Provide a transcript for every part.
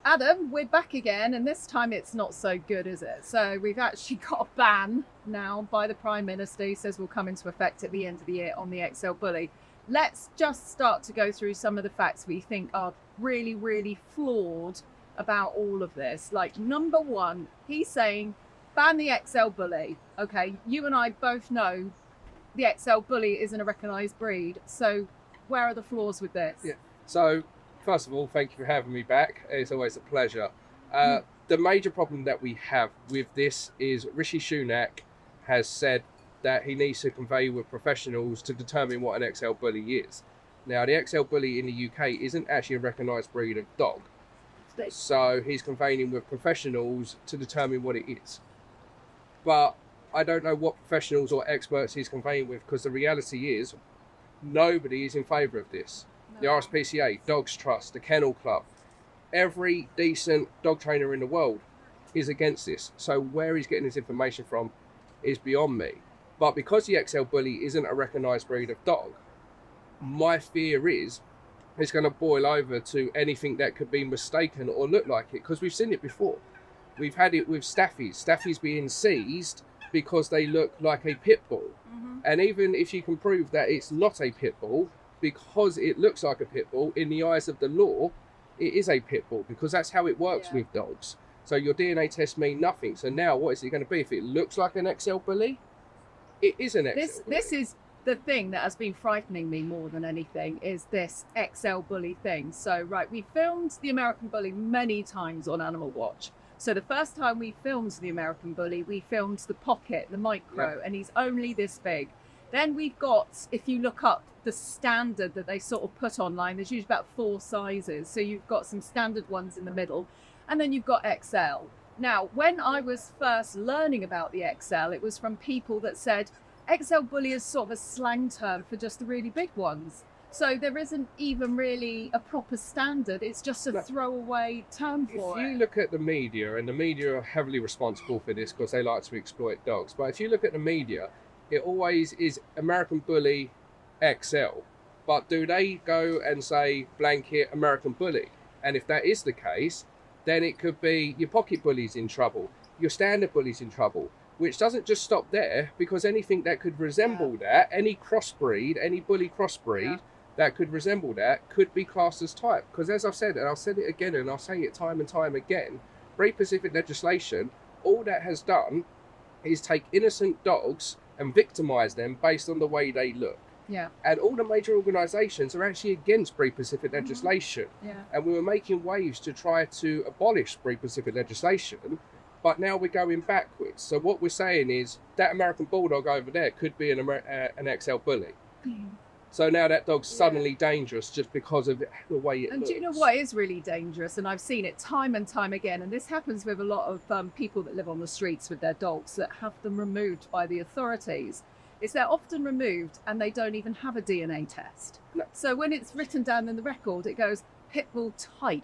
Adam, we're back again, and this time it's not so good, is it? So we've actually got a ban now by the Prime Minister. He says will come into effect at the end of the year on the XL Bully. Let's just start to go through some of the facts we think are really, really flawed about all of this. Like, number one, he's saying ban the XL Bully. Okay, you and I both know the XL Bully isn't a recognised breed. So where are the flaws with this? Yeah. So, first of all, thank you for having me back. It's always a pleasure. The major problem that we have with this is Rishi Sunak has said that he needs to convey with professionals to determine what an XL Bully is. Now, the XL Bully in the UK isn't actually a recognised breed of dog. So he's conveying with professionals to determine what it is. But I don't know what professionals or experts he's conveying with, because the reality is nobody is in favour of this. The RSPCA, Dogs Trust, the Kennel Club, every decent dog trainer in the world is against this. So where he's getting his information from is beyond me. But because the XL Bully isn't a recognised breed of dog, my fear is it's going to boil over to anything that could be mistaken or look like it, because we've seen it before. We've had it with Staffies being seized because they look like a pit bull. And even if you can prove that it's not a pit bull, because it looks like a pit bull, in the eyes of the law, it is a pit bull, because that's how it works with dogs. So your DNA tests mean nothing. So now what is it going to be? If it looks like an XL Bully, it is an XL Bully. This is the thing that has been frightening me more than anything, is this XL Bully thing. So, right, we filmed the American Bully many times on Animal Watch. So the first time we filmed the American Bully, we filmed the pocket, the micro, and he's only this big. Then we've got, if you look up the standard that they sort of put online, there's usually about 4 sizes. So you've got some standard ones in the middle, and then you've got XL. Now, when I was first learning about the XL, it was from people that said XL Bully is sort of a slang term for just the really big ones. So there isn't even really a proper standard. It's just a throwaway term for it. If you look at the media, and the media are heavily responsible for this because they like to exploit dogs, but if you look at the media, it always is American Bully XL. But do they go and say blanket American Bully? And if that is the case, then it could be your pocket bully's in trouble, your standard bully's in trouble, which doesn't just stop there, because anything that could resemble that, any crossbreed, any bully crossbreed that could resemble that, could be classed as type. Because as I've said, and I'll say it again, and I'll say it time and time again, breed-specific legislation, all that has done is take innocent dogs and victimise them based on the way they look. Yeah. And all the major organisations are actually against breed-specific legislation. Yeah. And we were making waves to try to abolish breed-specific legislation, but now we're going backwards. So what we're saying is that American Bulldog over there could be an XL Bully. So now that dog's suddenly dangerous just because of the way it looks. And do you know what is really dangerous? And I've seen it time and time again, and this happens with a lot of people that live on the streets with their dogs that have them removed by the authorities. Is they're often removed and they don't even have a DNA test. No. So when it's written down in the record, it goes pit bull type,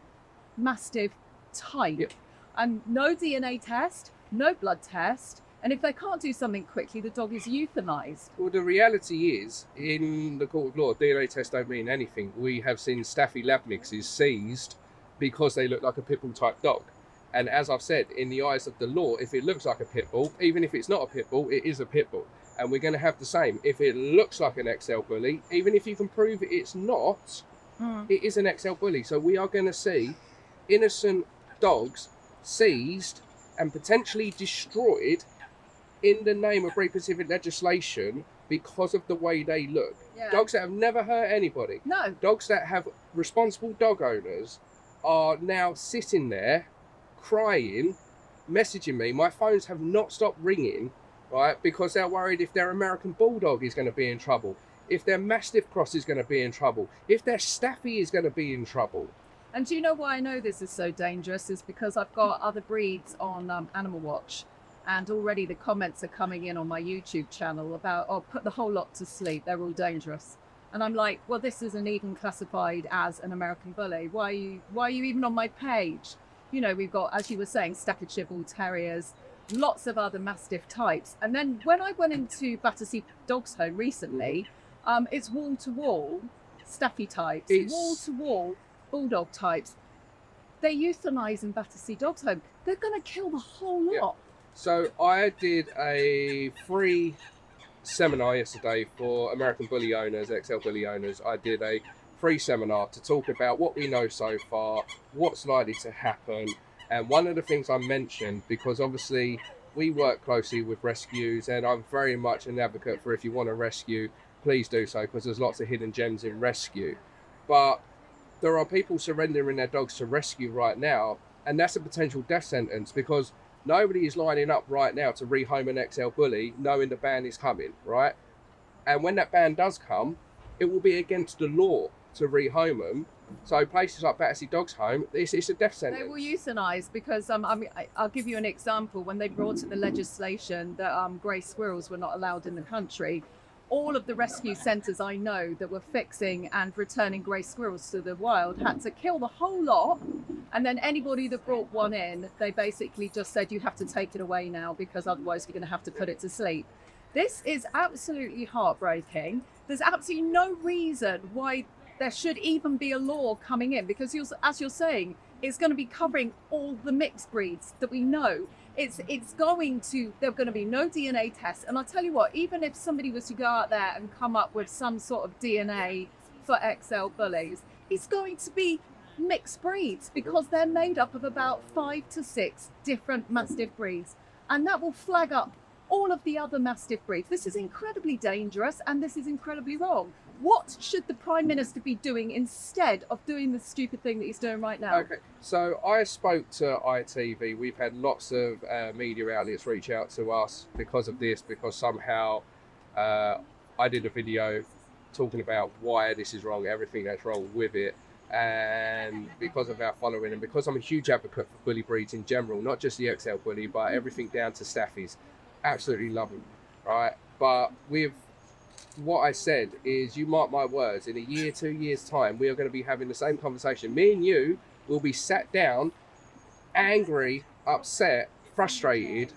mastiff type, Yep. and no DNA test, no blood test. And if they can't do something quickly, the dog is euthanized. Well, the reality is, in the court of law, DNA tests don't mean anything. We have seen Staffy lab mixes seized because they look like a pit bull type dog. And as I've said, in the eyes of the law, if it looks like a pit bull, even if it's not a pit bull, it is a pit bull. And we're going to have the same. If it looks like an XL Bully, even if you can prove it's not, it is an XL Bully. So we are going to see innocent dogs seized and potentially destroyed in the name of breed-specific legislation because of the way they look. Yeah. Dogs that have never hurt anybody. No. Dogs that have responsible dog owners are now sitting there crying, messaging me. My phones have not stopped ringing, right? Because they're worried if their American Bulldog is going to be in trouble, if their Mastiff Cross is going to be in trouble, if their Staffy is going to be in trouble. And do you know why I know this is so dangerous? Is because I've got other breeds on Animal Watch, and already the comments are coming in on my YouTube channel about, oh, put the whole lot to sleep, they're all dangerous. And I'm like, well, this isn't even classified as an American Bully. Why are you even on my page? You know, we've got, as you were saying, Staffordshire Bull Terriers, lots of other Mastiff types. And then when I went into Battersea Dogs Home recently, it's wall-to-wall Staffy types, wall-to-wall Bulldog types. they euthanize in Battersea Dogs Home. They're going to kill the whole lot. Yeah. So I did a free seminar yesterday for American bully owners, XL bully owners. I did a free seminar to talk about what we know so far, what's likely to happen. And one of the things I mentioned, because obviously we work closely with rescues, and I'm very much an advocate for, if you want to rescue, please do so, because there's lots of hidden gems in rescue. But there are people surrendering their dogs to rescue right now, and that's a potential death sentence, because nobody is lining up right now to rehome an XL bully knowing the ban is coming, right? And when that ban does come, it will be against the law to rehome them. So places like Battersea Dogs Home, it's a death sentence. They will euthanize, because I'll give you an example. When they brought in the legislation that grey squirrels were not allowed in the country, all of the rescue centres I know that were fixing and returning grey squirrels to the wild had to kill the whole lot, and then anybody that brought one in, they basically just said, you have to take it away now, because otherwise you're going to have to put it to sleep. This is absolutely heartbreaking. There's absolutely no reason why there should even be a law coming in, because as you're saying, it's going to be covering all the mixed breeds that we know. There's going to be no DNA tests. And I'll tell you what, even if somebody was to go out there and come up with some sort of DNA for XL bullies, it's going to be mixed breeds, because they're made up of about 5 to 6 different Mastiff breeds. And that will flag up all of the other Mastiff breeds. This is incredibly dangerous, and this is incredibly wrong. What should the Prime Minister be doing instead of doing the stupid thing that he's doing right now? Okay, so I spoke to ITV. We've had lots of media outlets reach out to us because of this, because somehow I did a video talking about why this is wrong, everything that's wrong with it. And because of our following, and because I'm a huge advocate for bully breeds in general, not just the XL bully, but everything down to staffies, absolutely love them, right? But with what I said is, you mark my words, in a year, 2 years time, we are going to be having the same conversation. Me and you will be sat down, angry, upset, frustrated,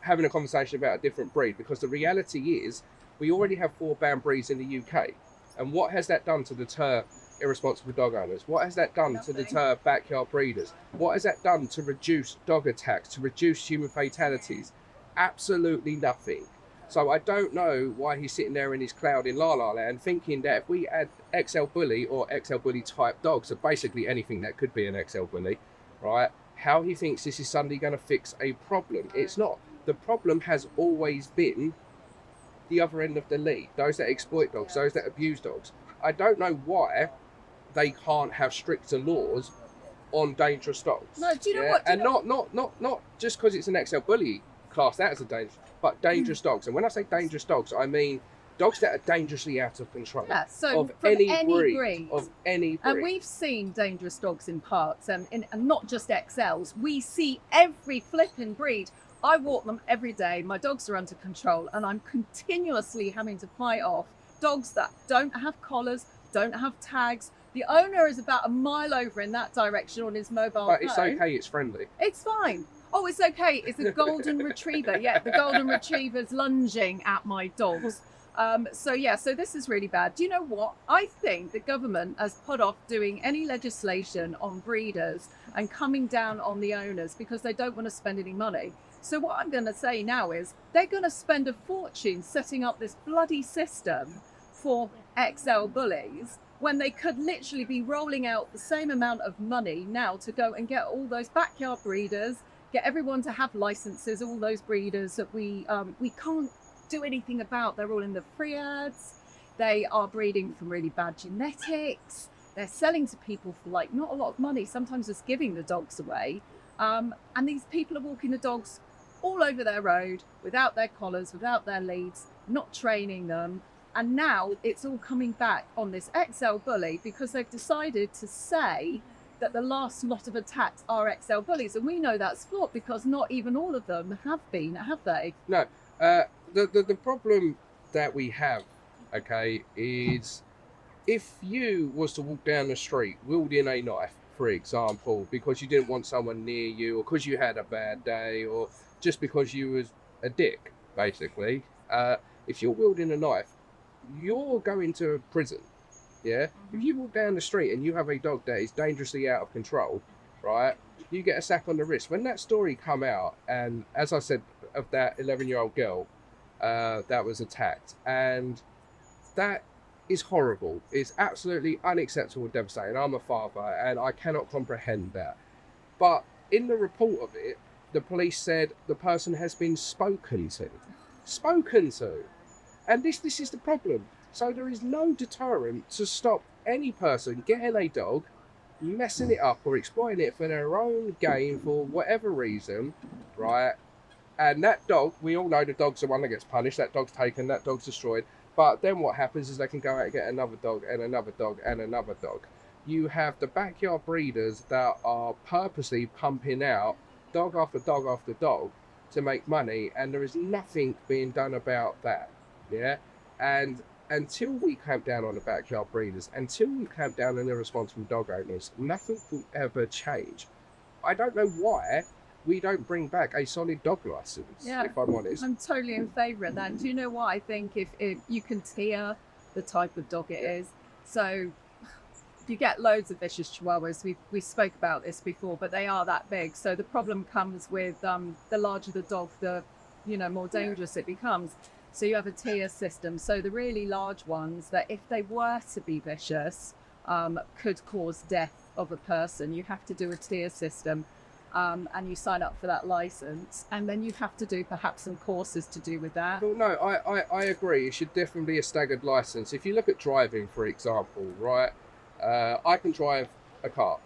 having a conversation about a different breed, because the reality is we already have 4 banned breeds in the UK. And what has that done to deter irresponsible dog owners? What has that done to deter backyard breeders? What has that done to reduce dog attacks, to reduce human fatalities? Absolutely nothing. So I don't know why he's sitting there in his cloud in La La Land thinking that if we add XL bully or XL bully type dogs, so basically anything that could be an XL bully, right, how he thinks this is suddenly going to fix a problem. It's not. The problem has always been the other end of the lead, those that exploit dogs, those that abuse dogs. I don't know why they can't have stricter laws on dangerous dogs. No, do you know what? And not just because it's an XL bully class that as a dangerous, but dangerous dogs. And when I say dangerous dogs, I mean dogs that are dangerously out of control. Yeah, so of from any breed. breed. Of any breed. And we've seen dangerous dogs in parks, and not just XLs. We see every flipping breed. I walk them every day. My dogs are under control, and I'm continuously having to fight off dogs that don't have collars, don't have tags. The owner is about a mile over in that direction on his mobile phone. But it's okay, it's friendly. It's fine. Oh, it's okay. It's a golden retriever. Yeah, the golden retriever's lunging at my dogs. So this is really bad. Do you know what? I think the government has put off doing any legislation on breeders and coming down on the owners because they don't want to spend any money. So what I'm going to say now is they're going to spend a fortune setting up this bloody system for XL bullies when they could literally be rolling out the same amount of money now to go and get all those backyard breeders, get everyone to have licenses, all those breeders that we can't do anything about. They're all in the free ads. They are breeding from really bad genetics. They're selling to people for like not a lot of money, sometimes just giving the dogs away. And these people are walking the dogs all over their road without their collars, without their leads, not training them. And now it's all coming back on this XL bully because they've decided to say that the last lot of attacks are XL bullies. And we know that's flawed because not even all of them have been, have they? No. The problem that we have, okay, is if you was to walk down the street wielding a knife, for example, because you didn't want someone near you, or because you had a bad day, or just because you was a dick, basically, if you're wielding a knife, you're going to prison. Yeah. If you walk down the street and you have a dog that is dangerously out of control, right? You get a sack on the wrist. When that story come out, and as I said, of that 11-year-old girl that was attacked, and that is horrible. It's absolutely unacceptable and devastating. I'm a father, and I cannot comprehend that. But in the report of it, the police said the person has been spoken to. Spoken to. And this is the problem. So there is no deterrent to stop any person getting a dog, messing it up or exploiting it for their own gain for whatever reason, right? And that dog, we all know the dog's the one that gets punished. That dog's taken, that dog's destroyed. But then what happens is they can go out and get another dog and another dog and another dog. You have the backyard breeders that are purposely pumping out dog after dog after dog to make money, and there is nothing being done about that. Yeah, and until we clamp down on the backyard breeders, until we clamp down on irresponsible dog owners, nothing will ever change. I don't know why we don't bring back a solid dog license, if I'm honest. I'm totally in favour of that. And do you know what? I think if you can tier the type of dog it is, so you get loads of vicious chihuahuas. We spoke about this before, but they are that big. So the problem comes with the larger the dog, the more dangerous it becomes. So you have a tier system. So the really large ones that if they were to be vicious, could cause death of a person, you have to do a tier system. And you sign up for that license, and then you have to do perhaps some courses to do with that. Well, no, I agree. It should definitely be a staggered license. If you look at driving, for example, right, I can drive a car,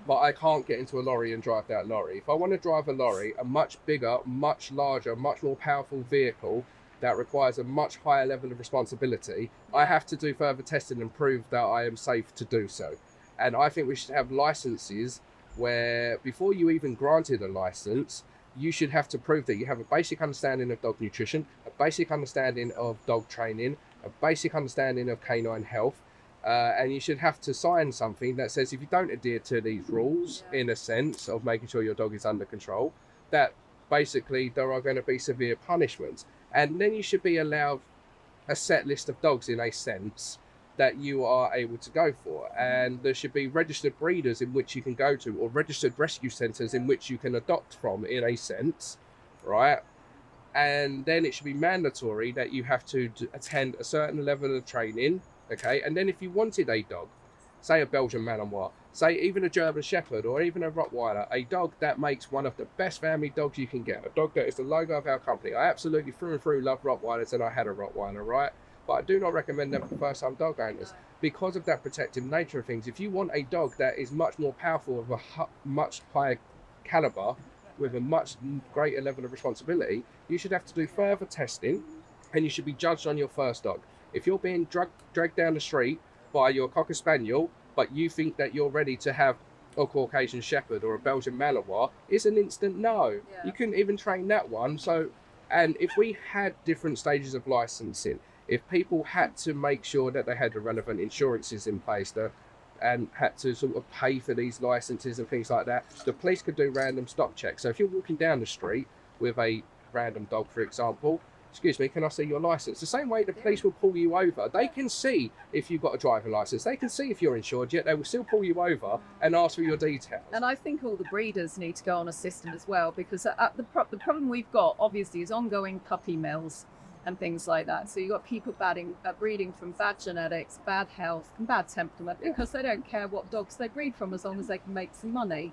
but I can't get into a lorry and drive that lorry. If I want to drive a lorry, a much bigger, much larger, much more powerful vehicle that requires a much higher level of responsibility, I have to do further testing and prove that I am safe to do so. And I think we should have licenses where before you even granted a license, you should have to prove that you have a basic understanding of dog nutrition, a basic understanding of dog training, a basic understanding of canine health, and you should have to sign something that says if you don't adhere to these rules, in a sense of making sure your dog is under control, that basically there are going to be severe punishments. And then you should be allowed a set list of dogs, in a sense, that you are able to go for, and there should be registered breeders in which you can go to, or registered rescue centres in which you can adopt from, in a sense, right? And then it should be mandatory that you have to attend a certain level of training, okay? And then if you wanted a dog, say a Belgian Malinois, say even a German Shepherd or even a Rottweiler, a dog that makes one of the best family dogs you can get, a dog that is the logo of our company. I absolutely through and through love Rottweilers, and I had a Rottweiler, right? But I do not recommend them for first-time dog owners because of that protective nature of things. If you want a dog that is much more powerful, of a much higher caliber, with a much greater level of responsibility, you should have to do further testing, and you should be judged on your first dog. If you're being dragged down the street by your Cocker Spaniel, but you think that you're ready to have a Caucasian Shepherd or a Belgian Malinois, it's an instant no. Yeah. You couldn't even train that one. So, and if we had different stages of licensing, if people had to make sure that they had the relevant insurances in place and had to sort of pay for these licenses and things like that, the police could do random stop checks. So if you're walking down the street with a random dog, for example, excuse me, can I see your license? The same way the police will pull you over. They can see if you've got a driving license. They can see if you're insured, yet they will still pull you over and ask for your details. And I think all the breeders need to go on a system as well, because the problem we've got, obviously, is ongoing puppy mills and things like that. So you've got people breeding from bad genetics, bad health, and bad temperament, because they don't care what dogs they breed from as long as they can make some money.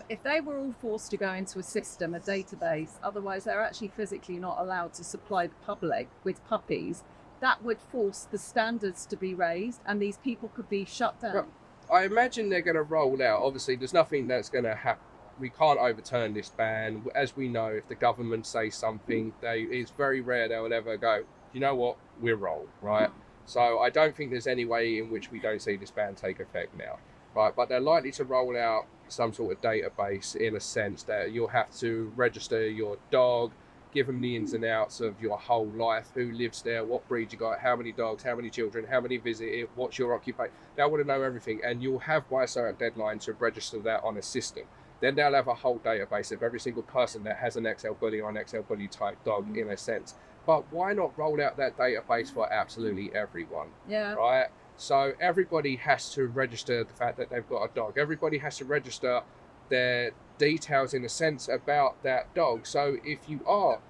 If they were all forced to go into a system, a database, otherwise they're actually physically not allowed to supply the public with puppies, that would force the standards to be raised and these people could be shut down. Well, I imagine they're going to roll out. Obviously, there's nothing that's going to happen. We can't overturn this ban. As we know, if the government says something, it's very rare they'll ever go, you know what, we're wrong, right? So I don't think there's any way in which we don't see this ban take effect now, right? But they're likely to roll out some sort of database, in a sense that you'll have to register your dog, give them the ins and outs of your whole life, who lives there, what breed you got, how many dogs, how many children, how many visit it, what's your occupation. They'll want to know everything, and you'll have by a certain deadline to register that on a system. Then they'll have a whole database of every single person that has an XL Bully or an XL Bully type dog, in a sense. But why not roll out that database for absolutely everyone? Yeah. Right? So everybody has to register the fact that they've got a dog. Everybody has to register their details in a sense about that dog. So if you are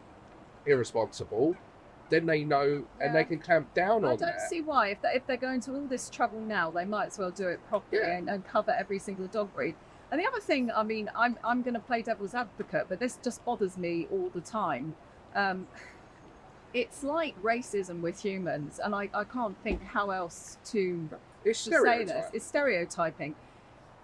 irresponsible, then they know and they can clamp down I on don't that. see why. If they're going to all this trouble now, they might as well do it properly and cover every single dog breed. And the other thing, I mean, I'm going to play devil's advocate, but this just bothers me all the time. It's like racism with humans, and I can't think how else to say this. It's stereotyping.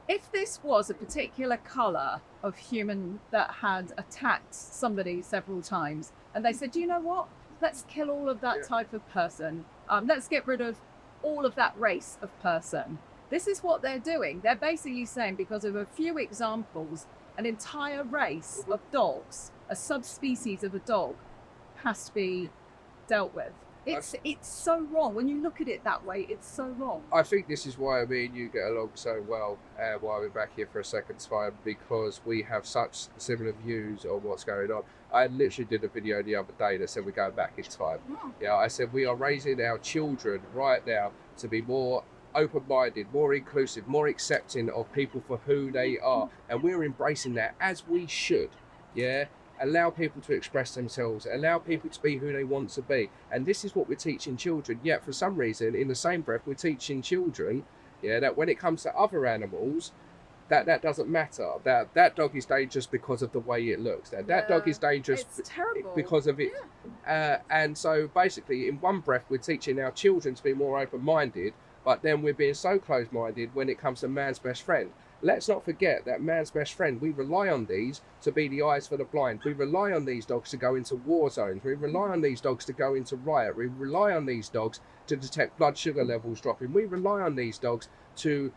If this was a particular colour of human that had attacked somebody several times, and they said, you know what? Let's kill all of that type of person. Let's get rid of all of that race of person. This is what they're doing. They're basically saying because of a few examples, an entire race of dogs, a subspecies of a dog, has to be dealt with. It's so wrong. When you look at it that way, it's so wrong. I think this is why me and you get along so well while we're back here for a second time, because we have such similar views on what's going on. I literally did a video the other day that said we're going back in time. Yeah, I said we are raising our children right now to be more open-minded, more inclusive, more accepting of people for who they are, and we're embracing that as we should. Yeah. Allow people to express themselves, allow people to be who they want to be. And this is what we're teaching children. Yet for some reason, in the same breath, we're teaching children, that when it comes to other animals, that doesn't matter. That dog is dangerous because of the way it looks. That dog is dangerous because of it. And so basically, in one breath, we're teaching our children to be more open-minded, but then we're being so close-minded when it comes to man's best friend. Let's not forget that man's best friend, we rely on these to be the eyes for the blind. We rely on these dogs to go into war zones. We rely on these dogs to go into riot. We rely on these dogs to detect blood sugar levels dropping. We rely on these dogs to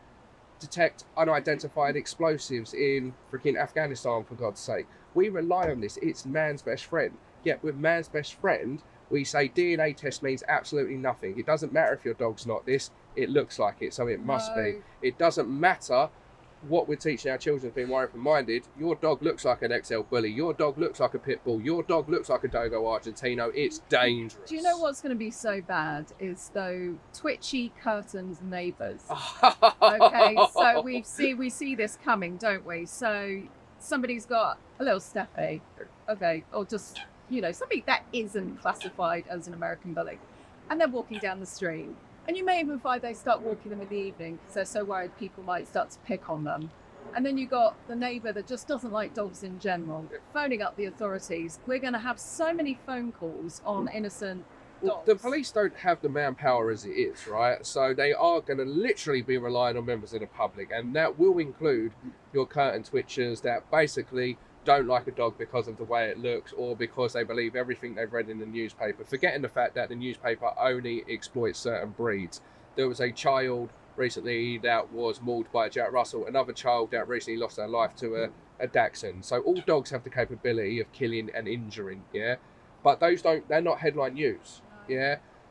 detect unidentified explosives in freaking Afghanistan, for God's sake. We rely on this. It's man's best friend. Yet with man's best friend, we say DNA test means absolutely nothing. It doesn't matter if your dog's not this. It looks like it, so it must be. It doesn't matter what we're teaching our children to be more open-minded. Your dog looks like an XL bully. Your dog looks like a pit bull. Your dog looks like a Dogo Argentino. It's dangerous. Do you know what's going to be so bad is though twitchy curtains neighbours. Okay, so we see this coming, don't we? So somebody's got a little steppy, okay, or just something that isn't classified as an American bully, and they're walking down the street. And you may even find they start walking them in the evening because they're so worried people might start to pick on them. And then you got the neighbour that just doesn't like dogs in general, phoning up the authorities. We're going to have so many phone calls on innocent dogs. The police don't have the manpower as it is, right? So they are going to literally be relying on members of the public. And that will include your curtain twitchers that basically don't like a dog because of the way it looks or because they believe everything they've read in the newspaper, forgetting the fact that the newspaper only exploits certain breeds. There was a child recently that was mauled by a Jack Russell, another child that recently lost their life to a Dachshund. So all dogs have the capability of killing and injuring, but they're not headline news,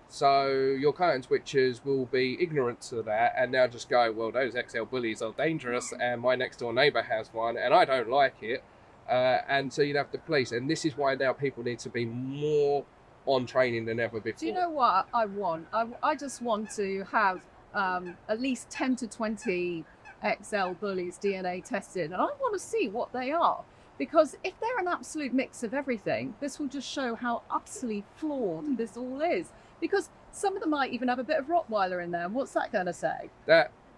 So your curtain twitchers will be ignorant to that and now just go, well, those XL bullies are dangerous and my next door neighbour has one and I don't like it. And so you'd have the police, and this is why now people need to be more on training than ever before. Do you know what I want? I just want to have at least 10 to 20 XL bullies DNA tested, and I want to see what they are. Because if they're an absolute mix of everything, this will just show how utterly flawed this all is. Because some of them might even have a bit of Rottweiler in there, and what's that going to say?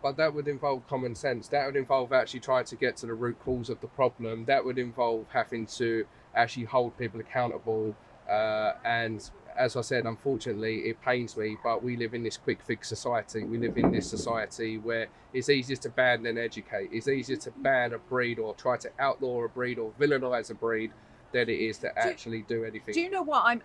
But that would involve common sense. That would involve actually trying to get to the root cause of the problem. That would involve having to actually hold people accountable. And as I said, unfortunately, it pains me, but we live in this quick fix society. We live in this society where it's easier to ban than educate. It's easier to ban a breed or try to outlaw a breed or villainize a breed than it is to actually do anything. Do you know what I'm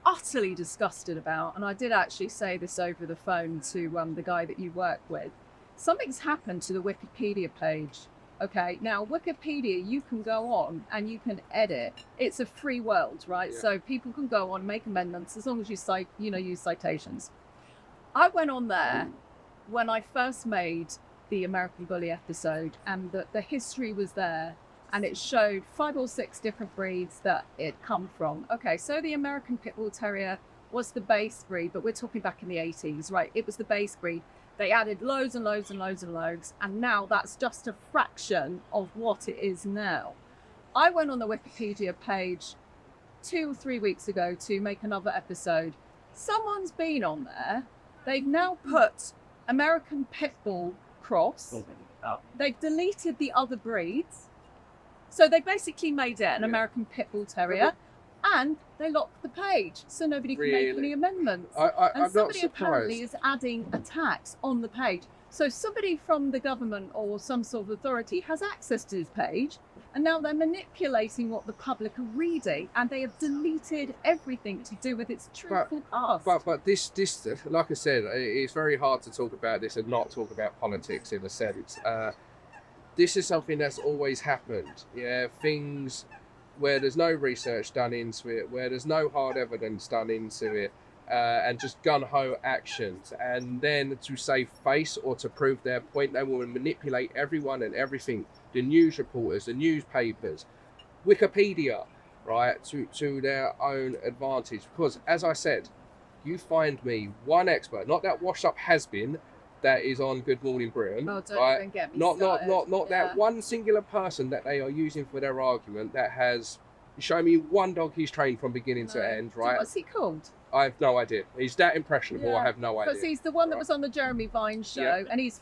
utterly disgusted about? And I did actually say this over the phone to the guy that you work with. Something's happened to the Wikipedia page. Okay, now Wikipedia, you can go on and you can edit. It's a free world, right? Yeah. So people can go on, make amendments as long as you use citations. I went on there when I first made the American Bully episode, and the history was there, and it showed 5 or 6 different breeds that it come from. Okay, so the American Pit Bull Terrier was the base breed, but we're talking back in the 80s, right? It was the base breed. They added loads and loads and loads and loads, and now that's just a fraction of what it is now. I went on the Wikipedia page 2 or 3 weeks ago to make another episode. Someone's been on there. They've now put American Pit Bull Cross. They've deleted the other breeds. So they basically made it an American Pit Bull Terrier. And they locked the page, so nobody can make any amendments. I'm somebody not apparently is adding a tax on the page. So somebody from the government or some sort of authority has access to this page, and now they're manipulating what the public are reading, and they have deleted everything to do with its truthful past. But this, like I said, it's very hard to talk about this and not talk about politics in a sense. This is something that's always happened. Yeah, things where there's no research done into it, where there's no hard evidence done into it, and just gun-ho actions. And then to save face or to prove their point, they will manipulate everyone and everything. The news reporters, the newspapers, Wikipedia, right, to their own advantage. Because, as I said, you find me one expert, not that washed-up has-been, that is on Good Morning Britain. Oh, don't right? even get me Not started. that one singular person that they are using for their argument that has shown me one dog he's trained from beginning to end, right? What's he called? I have no idea. He's that impressionable. Yeah. I have no idea. Because he's the one that Right. was on the Jeremy Vine show, Yeah. and he's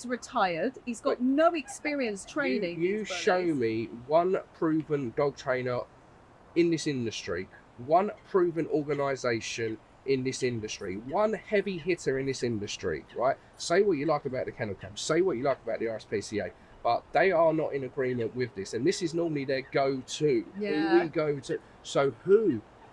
retired. He's got no experience training. You these show bullies. me one proven dog trainer in this industry, one proven organisation in this industry, one heavy hitter in this industry, right? Say what you like about the Kennel Club, say what you like about the RSPCA, but they are not in agreement with this, and this is normally their go-to. Yeah. Who we go to. So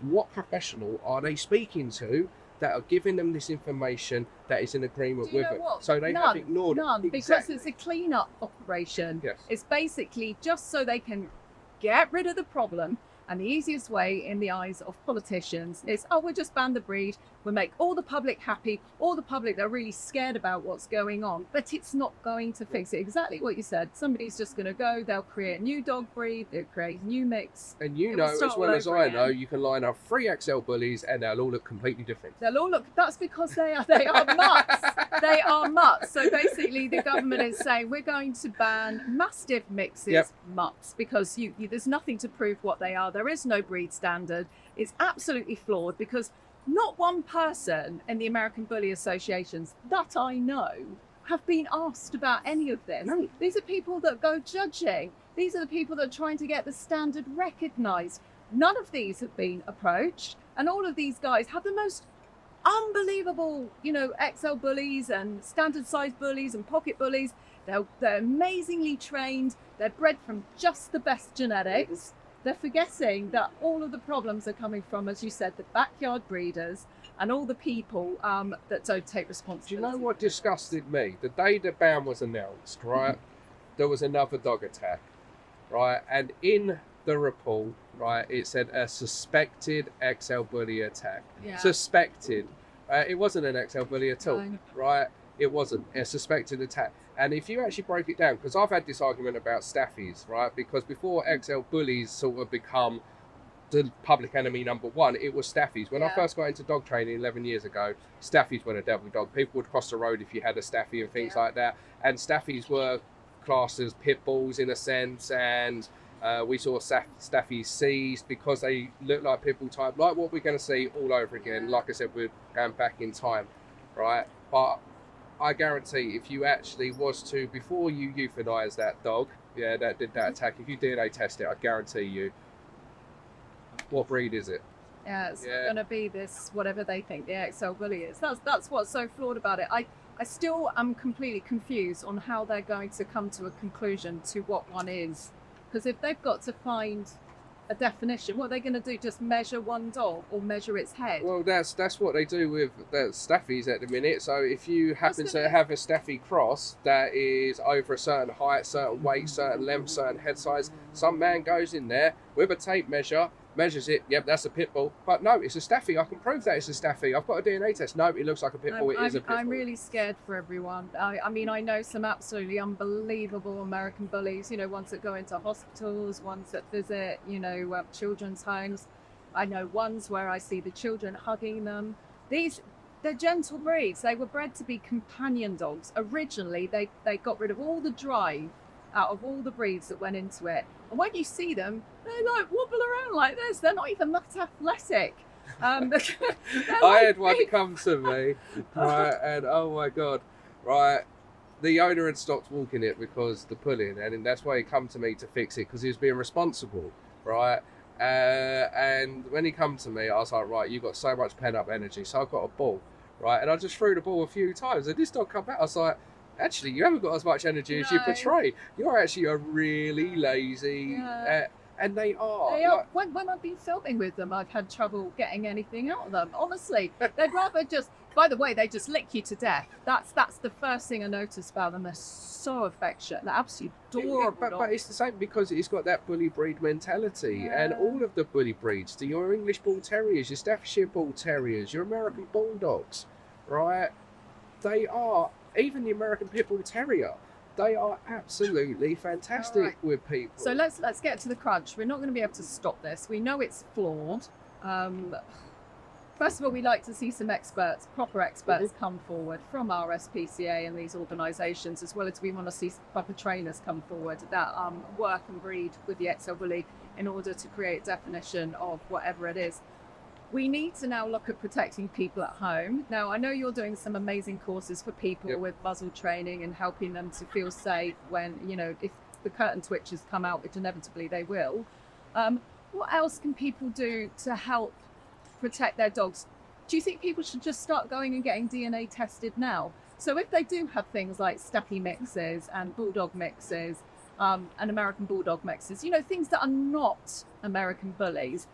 what professional are they speaking to that are giving them this information that is in agreement Do you with know it? what? So they have ignored none, it. because Exactly. it's a clean-up operation. Yes. It's basically just so they can get rid of the problem. And the easiest way in the eyes of politicians is, we'll just ban the breed. We'll make all the public happy. All the public, they're really scared about what's going on. But it's not going to fix it. Exactly what you said. Somebody's just going to go, they'll create a new dog breed, they'll create a new mix. And you It know will start as well all as over I again. know, you can line up 3 XL bullies and they'll all look completely different. They'll all look, that's because they are mutts. They are mutts. So basically the government is saying we're going to ban Mastiff mixes, Yep. mutts, because there's nothing to prove what they are. There is no breed standard. It's absolutely flawed because not one person in the American Bully Associations that I know have been asked about any of this. No. These are people that go judging. These are the people that are trying to get the standard recognised. None of these have been approached, and all of these guys have the most unbelievable, XL bullies and standard size bullies and pocket bullies. They're amazingly trained. They're bred from just the best genetics. They're forgetting that all of the problems are coming from, as you said, the backyard breeders and all the people that don't take Do responsibility. you know what disgusted me? The day the ban was announced, right, there was another dog attack, right? And in the report, right, it said a suspected XL bully attack. Yeah. Suspected. It wasn't an XL bully at all, No. right? It wasn't a suspected attack. And if you actually break it down, because I've had this argument about staffies, right? Because before XL bullies sort of become the public enemy number one, it was staffies. When I Yeah. first got into dog training 11 years ago, staffies were the devil dog. People would cross the road if you had a staffy and things Yeah. like that. And staffies were classed as pit bulls in a sense, and we saw staffies seized because they look like pit bull type, like what we're going to see all over again. Yeah. Like I said, we're going back in time, right? But I guarantee if you actually was to, before you euthanise that dog, that did that attack, if you DNA test it, I guarantee you, what breed is it? Yeah, it's Yeah. going to be this, whatever they think the XL bully is. That's what's so flawed about it. I still am completely confused on how they're going to come to a conclusion to what one is. Because if they've got to find a definition, what are they going to do? Just measure one dog or measure its head? Well, that's what they do with the staffies at the minute. So if you happen to gonna- have a staffy cross that is over a certain height, certain weight, certain length, certain head size, some man goes in there with a tape measure, measures it. Yep, that's a pit bull. But no, it's a staffy. I can prove that it's a staffy. I've got a DNA test. No, it looks like a pit bull. It is a pit bull. I'm really scared for everyone. I mean, I know some absolutely unbelievable American bullies, ones that go into hospitals, ones that visit, children's homes. I know ones where I see the children hugging them. These they're gentle breeds. They were bred to be companion dogs. Originally, they got rid of all the drive out of all the breeds that went into it. And when you see them, they like wobble around like this. They're not even that athletic. I had one come to me, right, and oh my god, right, the owner had stopped walking it because the pulling, and that's why he come to me to fix it, because he was being responsible, right. And when he come to me, I was like, right, you've got so much pent up energy, so I've got a ball, right, and I just threw the ball a few times, and this dog come back. I was like, actually, you haven't got as much energy as you portray. You're actually a really lazy. And they are. They are. When I've been filming with them, I've had trouble getting anything out of them. Honestly, they'd rather just. By the way, they just lick you to death. That's the first thing I noticed about them. They're so affectionate. They're absolutely adorable. But it's the same because it's got that bully breed mentality, and all of the bully breeds, your English Bull Terriers, your Staffordshire Bull Terriers, your American Bulldogs, right? They are. Even the American Pit Bull Terrier. They are absolutely fantastic with people. So let's get to the crunch. We're not going to be able to stop this. We know it's flawed. First of all, we like to see some experts, proper experts, come forward from our SPCA and these organisations, as well as we want to see proper trainers come forward that work and breed with the XL Bully in order to create definition of whatever it is. We need to now look at protecting people at home. Now, I know you're doing some amazing courses for people with muzzle training and helping them to feel safe when, if the curtain twitches come out, which inevitably they will. What else can people do to help protect their dogs? Do you think people should just start going and getting DNA tested now? So if they do have things like Staffy mixes and Bulldog mixes and American Bulldog mixes, things that are not American bullies,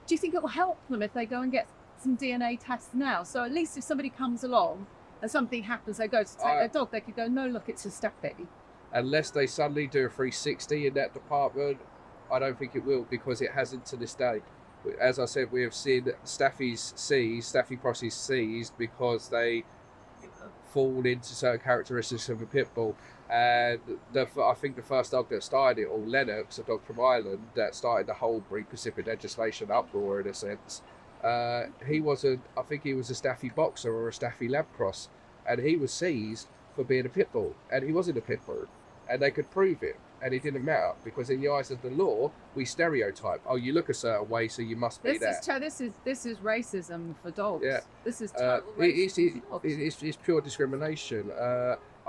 do you think it will help them if they go and get some DNA tests now? So at least if somebody comes along and something happens, they go to take their dog, they could go, no, look, it's a Staffy. Unless they suddenly do a 360 in that department, I don't think it will, because it hasn't to this day. As I said, we have seen Staffy crosses seized because they fall into certain characteristics of a pit bull. And I think the first dog that started it all, Lennox, a dog from Ireland, that started the whole breed Pacific legislation uproar in a sense. I think he was a Staffy boxer or a Staffy lab cross, and he was seized for being a pit bull, and he wasn't a pit bull, and they could prove it, and it didn't matter, because in the eyes of the law, we stereotype. Oh, you look a certain way, so you must be that. This is racism for dogs. Yeah. This is total racism for dogs. It's pure discrimination.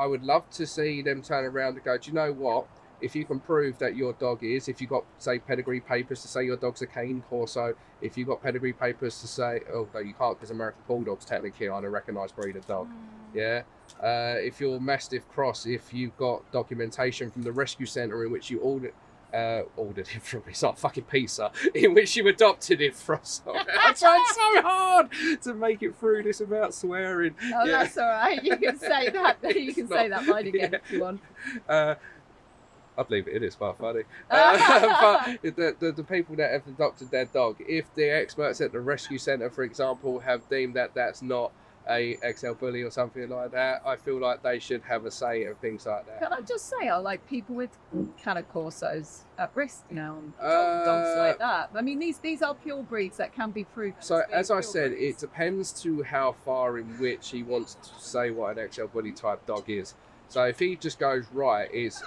I would love to see them turn around and go, do you know what? If you can prove that your dog is, if you've got, say, pedigree papers to say your dog's a cane corso, if you've got pedigree papers to say, oh, no, you can't, because American Bulldogs technically aren't a recognised breed of dog. Yeah. If you're Mastiff Cross, if you've got documentation from the rescue centre in which you ordered him from, it's not fucking pizza, in which you adopted him from. I tried so hard to make it through this without swearing. Oh, yeah. That's all right. You can say that. You can say that line again if you want. I believe it is quite funny. But the people that have adopted their dog, if the experts at the rescue centre, for example, have deemed that that's not a XL bully or something like that, I feel like they should have a say in things like that. Can I just say, I like people with Cane Corsos at risk now, dogs like that. I mean, these are pure breeds that can be proven. So as I said, it depends to how far in which he wants to say what an XL bully type dog is. So if he just goes, right, it's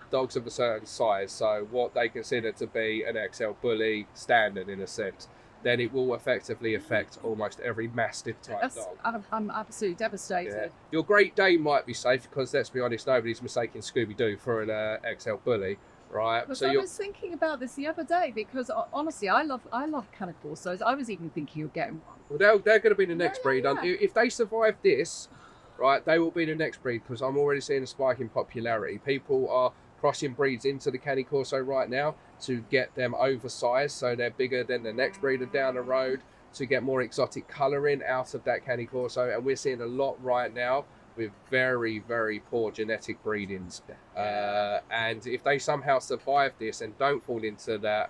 dogs of a certain size, so what they consider to be an XL bully standard in a sense, then it will effectively affect almost every Mastiff type dog. I'm absolutely devastated. Yeah. Your Great Dane might be safe because, let's be honest, nobody's mistaking Scooby-Doo for an XL bully, right? But I was thinking about this the other day because honestly, I love Cane Corsos. I was even thinking of getting one. Well, they're going to be the next breed. Yeah. If they survive this, right, they will be the next breed, because I'm already seeing a spike in popularity. People are crossing breeds into the Cane Corso right now to get them oversized so they're bigger than the next breeder down the road, to get more exotic colouring out of that Cane Corso. And we're seeing a lot right now with very, very poor genetic breedings. And if they somehow survive this and don't fall into that,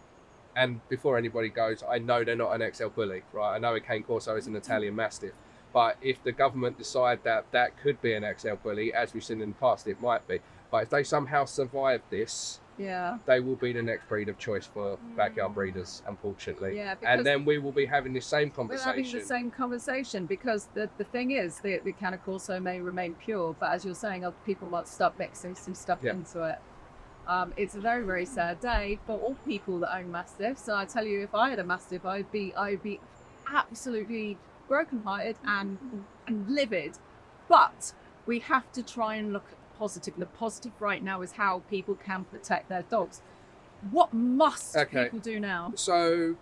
and before anybody goes, I know they're not an XL bully, right? I know a Cane Corso is an Italian Mastiff. But if the government decide that that could be an XL bully, as we've seen in the past, it might be. But if they somehow survive this, Yeah. they will be the next breed of choice for backyard breeders, unfortunately. Yeah, because And then we will be having this same we're having the conversation. same conversation, because the thing is, the can of course may remain pure, but as you're saying, other people might start mixing some stuff Yeah. into it. It's a very, very sad day for all people that own mastiffs. So I tell you, if I had a mastiff, I'd be absolutely brokenhearted and livid. But we have to try and look at the positive. The positive right now is how people can protect their dogs. What must people do now? So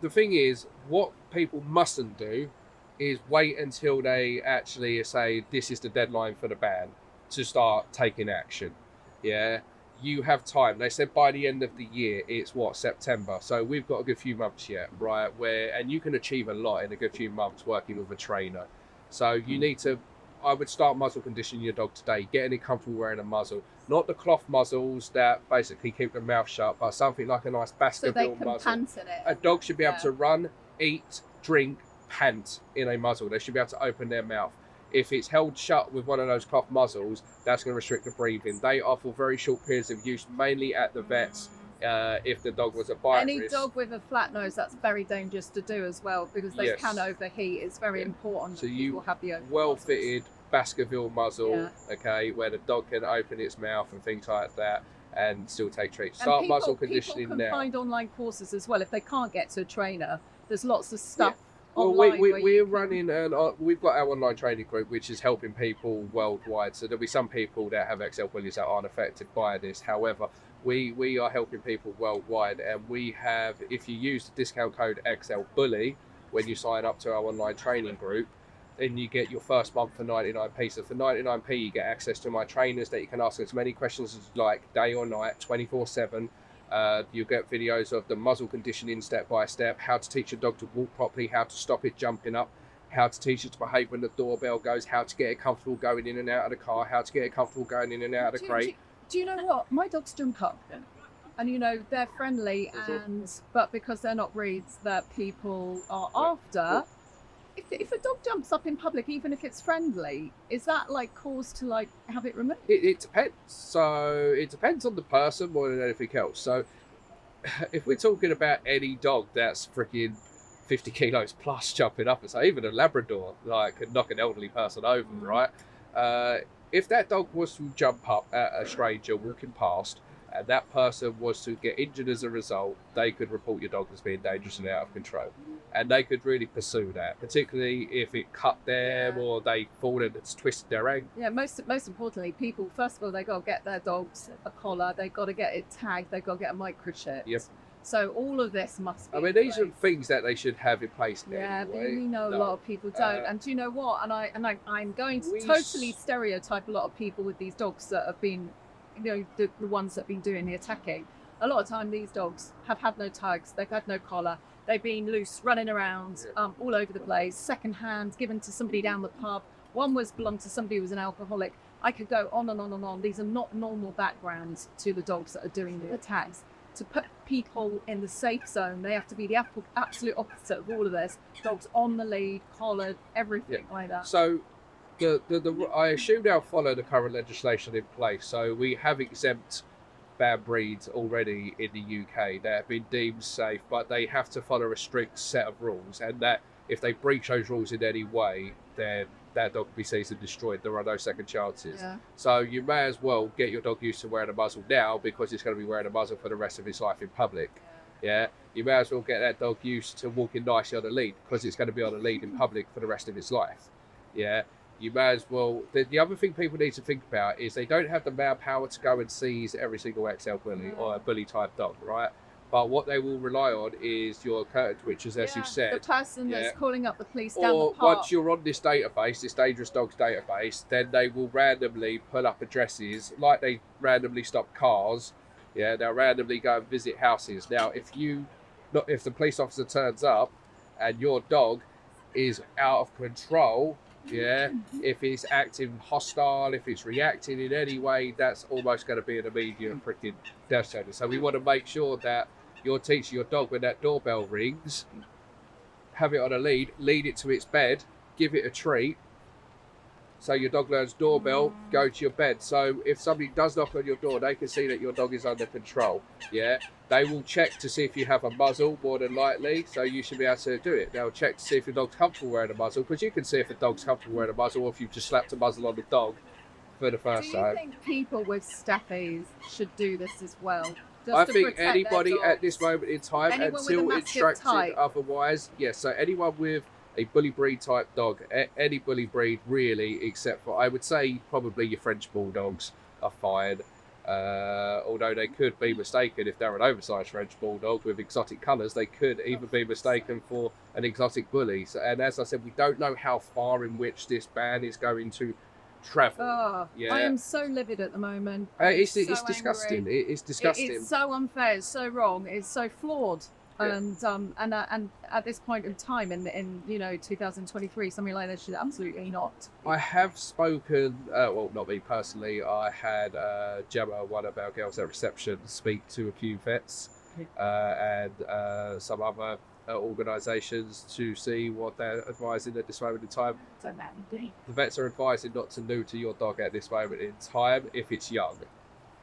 the thing is, what people mustn't do is wait until they actually say this is the deadline for the ban to start taking action. Yeah. You have time. They said by the end of the year, it's September. So we've got a good few months yet, right? And you can achieve a lot in a good few months working with a trainer. So you need to, I would start muzzle conditioning your dog today, getting it comfortable wearing a muzzle. Not the cloth muzzles that basically keep the mouth shut, but something like a nice Baskerville muzzle. Pant in it. A dog should be able to run, eat, drink, pant in a muzzle. They should be able to open their mouth. If it's held shut with one of those cloth muzzles, that's going to restrict the breathing. They are for very short periods of use, mainly at the vets, if the dog was a bite Any risk. dog with a flat nose, that's very dangerous to do as well, because they can overheat. It's very important so that you people have the well-fitted Baskerville muzzle, okay, where the dog can open its mouth and things like that, and still take treats. Start muzzle conditioning people can now. Find online courses as well if they can't get to a trainer. There's lots of stuff. Well, we're running, and we've got our online training group, which is helping people worldwide. So there'll be some people that have XL bullies that aren't affected by this. However, we are helping people worldwide, and we have, if you use the discount code XL Bully when you sign up to our online training group, then you get your first month for 99p. So for 99p, you get access to my trainers that you can ask as many questions as you like, day or night, 24/7. You get videos of the muzzle conditioning step by step, how to teach your dog to walk properly, how to stop it jumping up, how to teach it to behave when the doorbell goes, how to get it comfortable going in and out of the car, how to get it comfortable going in and out of the crate. Do you know what? My dogs jump up, and they're friendly, but because they're not breeds that people are after, if a dog jumps up in public, even if it's friendly, is that like cause to like have it removed? It depends. So it depends on the person more than anything else. So if we're talking about any dog that's freaking 50 kilos plus jumping up, and so even a Labrador like could knock an elderly person over, right? If that dog was to jump up at a stranger walking past, and that person was to get injured as a result, they could report your dog as being dangerous and out of control. And they could really pursue that, particularly if it cut them or they fall and it's twisted their ankle. Yeah, most importantly, people, first of all, they got to get their dogs a collar, they've got to get it tagged, they've got to get a microchip. Yep. So all of this must be these are things that they should have in place now. Yeah, anyway. but we know a lot of people don't. And do you know what? I'm going to totally stereotype a lot of people with these dogs that have been, the ones that have been doing the attacking. A lot of time these dogs have had no tags, they've had no collar, they've been loose, running around all over the place, second hand, given to somebody down the pub. One belonged to somebody who was an alcoholic. I could go on and on and on. These are not normal backgrounds to the dogs that are doing the attacks. To put people in the safe zone, they have to be the absolute opposite of all of this. Dogs on the lead, collared, everything like that. So I assume they'll follow the current legislation in place. So we have exempt bad breeds already in the UK that have been deemed safe, but they have to follow a strict set of rules, and that if they breach those rules in any way, then that dog will be seized and destroyed. There are no second chances. Yeah. So you may as well get your dog used to wearing a muzzle now, because it's going to be wearing a muzzle for the rest of its life in public. Yeah. You may as well get that dog used to walking nicely on a lead, because it's going to be on a lead in public for the rest of its life. Yeah. You may as well. The other thing people need to think about is they don't have the manpower to go and seize every single XL bully or a bully type dog, right? But what they will rely on is your curtain twitchers, as you've said. The person that's calling up the police down the Or park. once you're on this database, this dangerous dogs database, then they will randomly pull up addresses, like they randomly stop cars. Yeah, they'll randomly go and visit houses. Now, if the police officer turns up and your dog is out of control, yeah, if it's acting hostile, if it's reacting in any way, that's almost going to be an immediate freaking death sentence. So we want to make sure that you're teaching your dog when that doorbell rings, have it on a lead it to its bed, give it a treat, So your dog learns doorbell, go to your bed. So if somebody does knock on your door, they can see that your dog is under control. Yeah, they will check to see if you have a muzzle, more than likely. So you should be able to do it. They'll check to see if your dog's comfortable wearing a muzzle, because you can see if a dog's comfortable wearing a muzzle, or if you've just slapped a muzzle on the dog for the Do first you time. think people with staffies should do this as well? Just I to think protect their anybody at this dogs? moment in time, Anyone with a until mastiff instructed type? otherwise, yes. So anyone with a bully breed type dog, any bully breed really, except for, I would say, probably your French bulldogs are fine. Although they could be mistaken, if they're an oversized French bulldog with exotic colours, they could even be mistaken for an exotic bully. So, and as I said, we don't know how far in which this ban is going to travel. Oh, Yeah. I am so livid at the moment. It's so disgusting. angry. It's disgusting. It's so unfair. It's so wrong. It's so flawed. Yeah. And at this point in time, in 2023, something like this should absolutely not. I have spoken, well, not me personally. I had Gemma, one of our girls at reception, speak to a few vets and some other organisations to see what they're advising at this moment in time. So bad indeed. The vets are advising not to neuter your dog at this moment in time if it's young.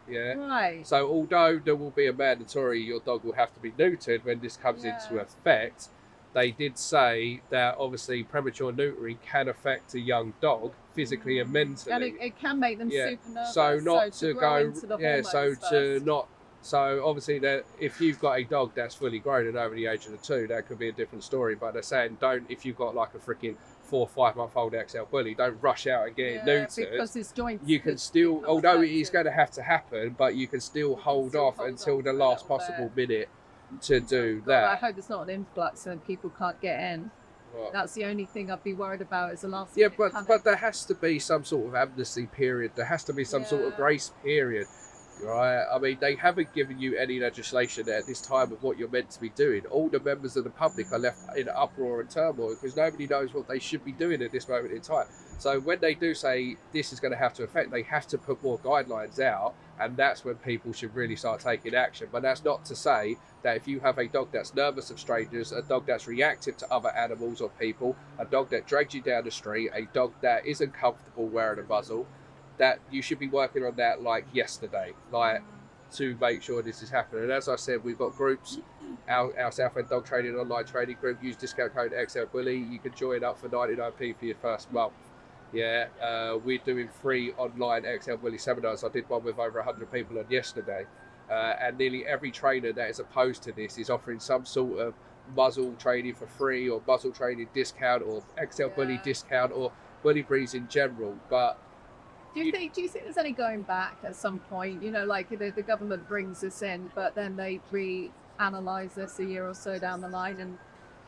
Yeah. Right. So although there will be a mandatory, your dog will have to be neutered when this comes into effect, they did say that obviously premature neutering can affect a young dog physically and mentally. And it can make them super nervous. So not to go, grow into the so hormones to first. not. So obviously, that if you've got a dog that's fully grown and over the age of the 2, that could be a different story. But they're saying if you've got like a freaking 4 or 5 month old XL bully, don't rush out and get it neutered. Because his joints. You can still, although it is going to have to happen, but you can still hold off until the last possible minute to do God, I that. hope it's not an influx and people can't get in. Well, That's the only thing I'd be worried about is the last. yeah, minute but panic. there has to be some sort of amnesty period. There has to be some sort of Yeah. grace period. Right, I mean, they haven't given you any legislation at this time of what you're meant to be doing. All the members of the public are left in uproar and turmoil because nobody knows what they should be doing at this moment in time. So when they do say this is going to have to affect, they have to put more guidelines out, and that's when people should really start taking action. But that's not to say that if you have a dog that's nervous of strangers, a dog that's reactive to other animals or people, a dog that drags you down the street, a dog that isn't comfortable wearing a muzzle, that you should be working on that like yesterday, like to make sure this is happening. And as I said, we've got groups, our Southend Dog Training online training group, use discount code XLBully. You can join up for 99p for your first month. Yeah, we're doing free online XL Bully seminars. I did one with over 100 people on yesterday. And nearly every trainer that is opposed to this is offering some sort of muzzle training for free, or muzzle training discount, or XL Bully discount, or bully breeds in general. But Do you think there's any going back at some point? Like the government brings this in, but then they reanalyze this a year or so down the line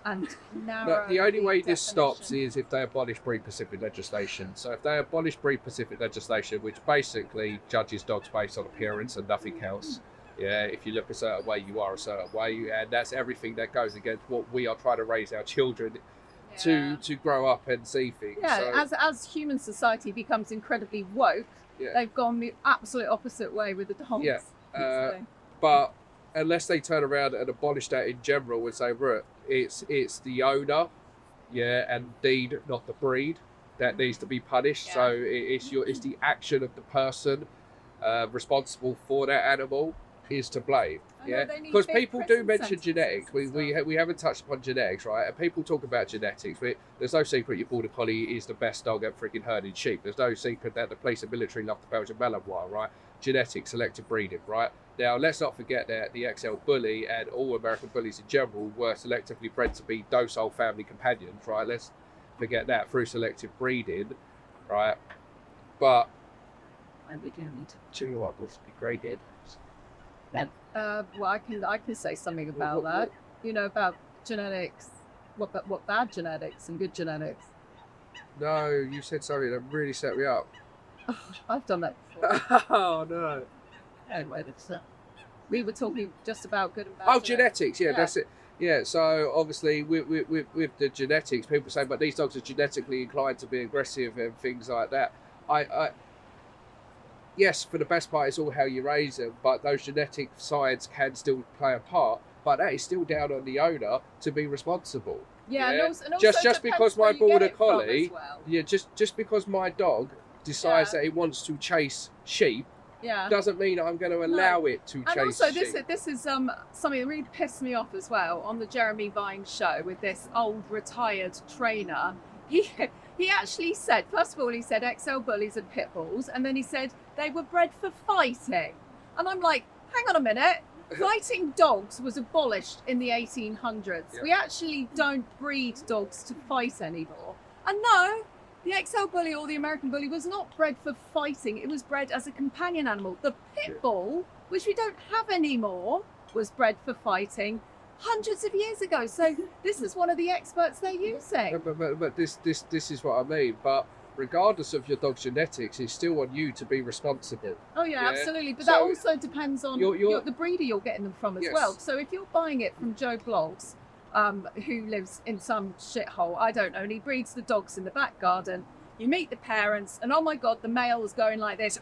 and narrow. the only way this definition. stops is if they abolish breed-specific legislation. So if they abolish breed-specific legislation, which basically judges dogs based on appearance and nothing else, yeah, if you look a certain way, you are a certain way, and that's everything that goes against what we are trying to raise our children to grow up and see things. Yeah, So, as human society becomes incredibly woke, they've gone the absolute opposite way with the dogs. Yeah, So, but unless they turn around and abolish that in general and say, "Look, it's the owner, and indeed not the breed that needs to be punished." Yeah. So it's the action of the person responsible for that animal is to blame. I know, Yeah, they need because big people do prison mention sentences genetics. and We haven't touched upon genetics, right? And people talk about genetics. There's no secret your border collie is the best dog at freaking herding sheep. There's no secret that the police and military love the Belgian Malinois, right? Genetics, selective breeding, right? Now let's not forget that the XL Bully and all American bullies in general were selectively bred to be docile family companions, right? Let's forget that through selective breeding, right? But And we do need to chew what was degraded. well, I can say something about that. About genetics. What bad genetics and good genetics. no, you said something that really set me up. I've done that before. Oh no! Anyway, that's We were talking just about good and bad. Oh, genetics. Yeah, Yeah. that's it. Yeah, so obviously with the genetics, people say, but these dogs are genetically inclined to be aggressive and things like that. Yes, for the best part, it's all how you raise them, but those genetic sides can still play a part. But that is still down on the owner to be responsible. Yeah, Yeah. and also Just depends because where my you get border it from as collie, well. yeah, just because my dog decides Yeah. that it wants to chase sheep Yeah. doesn't mean I'm going to allow it to And chase also, sheep. this is something that really pissed me off as well on the Jeremy Vine show with this old retired trainer. He actually said, first of all, he said XL bullies are pit bulls, and then he said they were bred for fighting. And I'm like, hang on a minute. Fighting dogs was abolished in the 1800s. Yeah. We actually don't breed dogs to fight anymore. And no, the XL bully or the American bully was not bred for fighting. It was bred as a companion animal. The pit bull, which we don't have anymore, was bred for fighting hundreds of years ago. So this is one of the experts they're using. But this is what I mean. But regardless of your dog's genetics, it's still on you to be responsible. Oh yeah, Yeah. absolutely. But So that also depends on you're- the breeder you're getting them from as Yes. well. So if you're buying it from Joe Blogs, who lives in some shithole, I don't know, and he breeds the dogs in the back garden, you meet the parents, and oh my God, the male is going like this.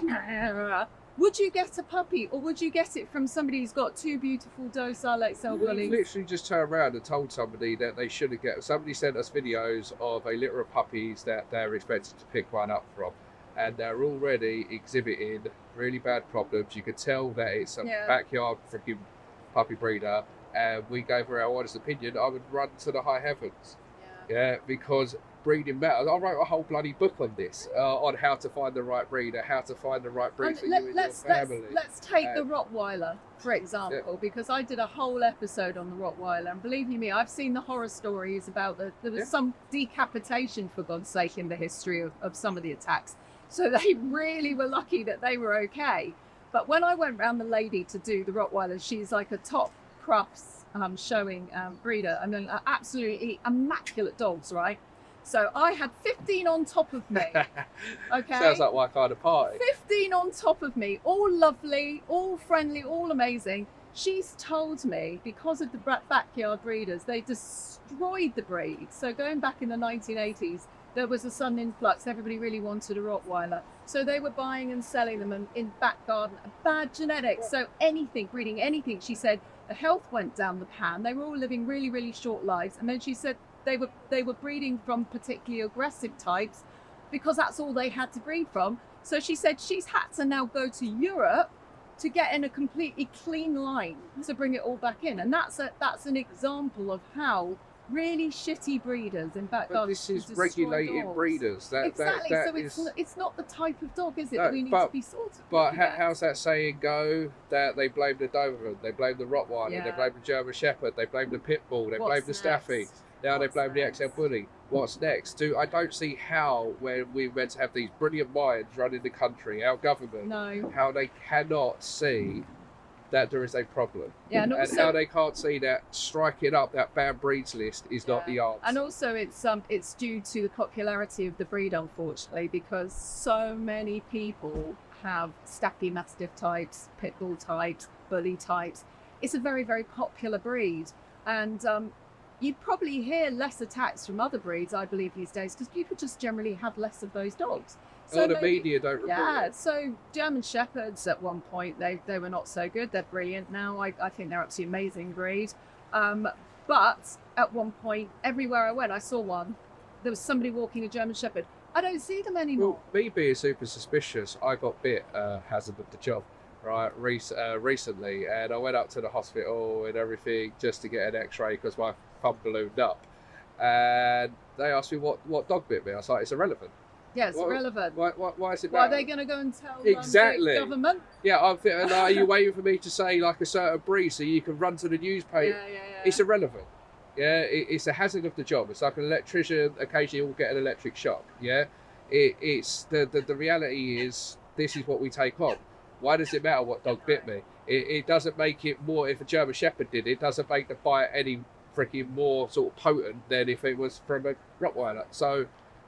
Would you get a puppy, or would you get it from somebody who's got two beautiful docile XL We bullies? literally just turned around and told somebody that they shouldn't get. Somebody sent us videos of a litter of puppies that they're expected to pick one up from, and they're already exhibiting really bad problems. You could tell that it's a Yeah. backyard freaking puppy breeder, and we gave her our honest opinion. I would run to the high heavens, yeah, because breeding matters. I wrote a whole bloody book on this, on how to find the right breeder, how to find the right breed And for you and your family. let's take the Rottweiler, for example, because I did a whole episode on the Rottweiler, and believe you me, I've seen the horror stories about there was some decapitation, for God's sake, in the history of some of the attacks. So they really were lucky that they were okay. But when I went round the lady to do the Rottweiler, she's like a top crufts showing breeder. I mean, absolutely immaculate dogs, right? So I had 15 on top of me. Okay. Sounds like my kind of party. 15 on top of me, all lovely, all friendly, all amazing. She's told me because of the backyard breeders, they destroyed the breed. So going back in the 1980s, there was a sudden influx. Everybody really wanted a Rottweiler. So they were buying and selling them in back garden. Bad genetics. So anything, breeding anything. She said the health went down the pan. They were all living really, really short lives. And then she said they were breeding from particularly aggressive types because that's all they had to breed from. So she said she's had to now go to Europe to get in a completely clean line to bring it all back in. And that's an example of how really shitty breeders in back But gardens this is destroy regulated dogs. breeders. Exactly. That So is, it's not the type of dog, is it, No, that we need to be sorted. but how's that saying go? That they blame the Doberman, they blame the Rottweiler, Yeah. they blame the German Shepherd, they blame the Pit Bull, they blame the Staffy. next? Now they What's blame the next? XL Bully. What's next? I don't see how, when we're meant to have these brilliant minds running the country, our government, No. how they cannot see that there is a problem. Yeah, and And also, how they can't see that striking up that banned breeds list is not the answer. and also it's due to the popularity of the breed, unfortunately, because so many people have Staffy Mastiff types, Pit Bull types, Bully types. It's a very, very popular breed, and you probably hear less attacks from other breeds, I believe, these days, because people just generally have less of those dogs. So the maybe- media don't report Yeah, it. so German Shepherds at one point, they were not so good. They're brilliant now. I think they're absolutely amazing breed. But at one point, everywhere I went, I saw one. There was somebody walking a German Shepherd. I don't see them anymore. Well, me being super suspicious, I got bit, hazard of the job, right, recently, and I went up to the hospital and everything just to get an x-ray because my thumb ballooned up. And they asked me what dog bit me. I was like, it's irrelevant. Yeah, it's Why- irrelevant. Why is it Why are matter? they going to go and tell Exactly. the government? Yeah, I'm thinking, are you waiting for me to say like a certain breed so you can run to the newspaper? Yeah. It's irrelevant. Yeah, it's a hazard of the job. It's like an electrician occasionally will get an electric shock. Yeah, it's the reality is this is what we take on. Why does it matter what dog bit me? It doesn't make it more. If a German Shepherd did it, doesn't make the bite any freaking more sort of potent than if it was from a Rottweiler. So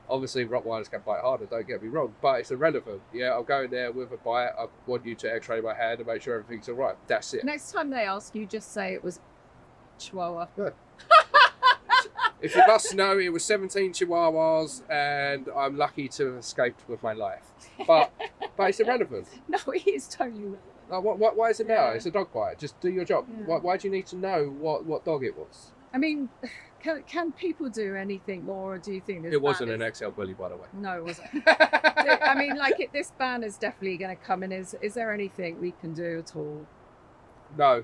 obviously Rottweilers can bite harder. Don't get me wrong, but it's irrelevant. Yeah, I'll go in there with a bite. I want you to X-ray my hand and make sure everything's all right. That's it. Next time they ask you, just say it was Chihuahua. If you must know, it was 17 Chihuahuas, and I'm lucky to have escaped with my life. But it's irrelevant. No, it is totally relevant. Why is it now? Yeah. It's a dog bite. Just do your job. Yeah. Why do you need to know what dog it was? I mean, can people do anything more, or do you think this It wasn't ban an XL bully, by the way. No, it wasn't. I mean, like, this ban is definitely going to come in. Is there anything we can do at all? No.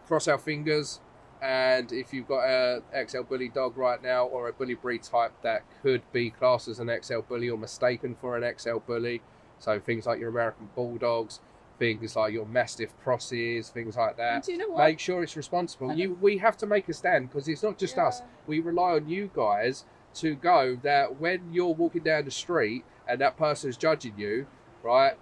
Cross our fingers, and if you've got a XL bully dog right now, or a bully breed type that could be classed as an XL bully or mistaken for an XL bully, so things like your American Bulldogs, things like your Mastiff Crosses, things like that, And do you know what? make sure it's responsible. We have to make a stand, because it's not just us. We rely on you guys to go, that when you're walking down the street and that person's judging you, right,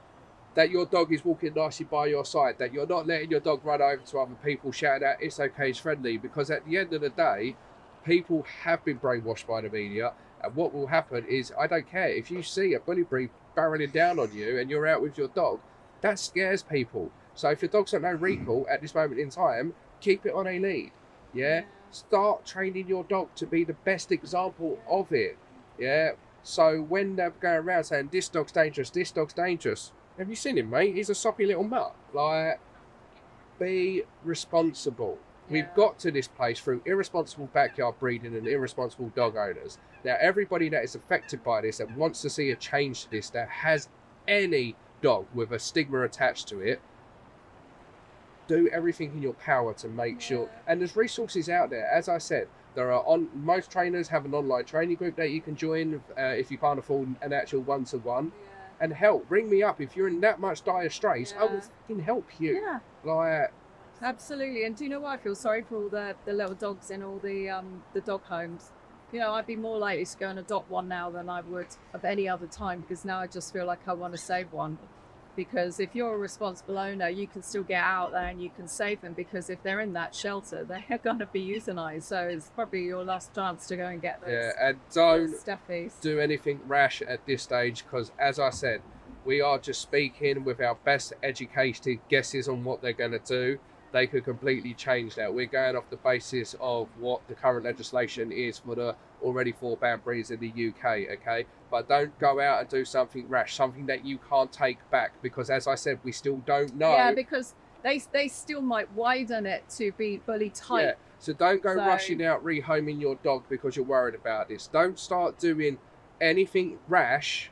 that your dog is walking nicely by your side, that you're not letting your dog run over to other people shouting out, "It's okay, it's friendly," because at the end of the day, people have been brainwashed by the media, and what will happen is, I don't care, if you see a bully breed barreling down on you and you're out with your dog, that scares people. So if your dog's got no recall at this moment in time, keep it on a lead. Yeah? Start training your dog to be the best example of it. Yeah? So when they're going around saying, "This dog's dangerous, this dog's dangerous," have you seen him, mate? He's a soppy little mutt. Like, be responsible. We've got to this place through irresponsible backyard breeding and irresponsible dog owners. Now, everybody that is affected by this, that wants to see a change to this, that has any dog with a stigma attached to it, do everything in your power to make sure. And there's resources out there. As I said, there are most trainers have an online training group that you can join if you can't afford an actual one-to-one. And help, ring me up if you're in that much dire straits. I will fucking help you. Yeah. Like, Absolutely. And do you know what? I feel sorry for all the little dogs in all the dog homes. You know, I'd be more likely to go and adopt one now than I would of any other time, because now I just feel like I want to save one. Because if you're a responsible owner, you can still get out there and you can save them, because if they're in that shelter, they're going to be euthanized. So it's probably your last chance to go and get those. and don't stuffies. do anything rash at this stage, because as I said, we are just speaking with our best educated guesses on what they're going to do. They could completely change that. We're going off the basis of what the current legislation is for the already 4 banned breeds in the UK, okay? But don't go out and do something rash, something that you can't take back, because as I said, we still don't know. Yeah, because they still might widen it to be bully type. Yeah, so don't go rushing out rehoming your dog because you're worried about this. Don't start doing anything rash,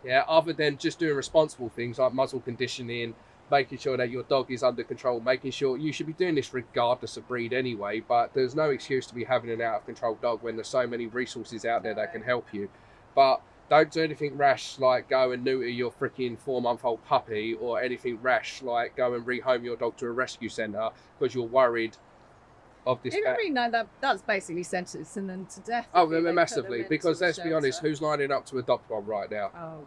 other than just doing responsible things like muzzle conditioning, making sure that your dog is under control, making sure you should be doing this regardless of breed anyway, but there's no excuse to be having an out of control dog when there's so many resources out there that can help you. But don't do anything rash like go and neuter your freaking 4-month-old puppy, or anything rash like go and rehome your dog to a rescue centre because you're worried of this. That's basically sentencing them to death. Oh, massively, because let's be honest, who's lining up to adopt one right now? Oh.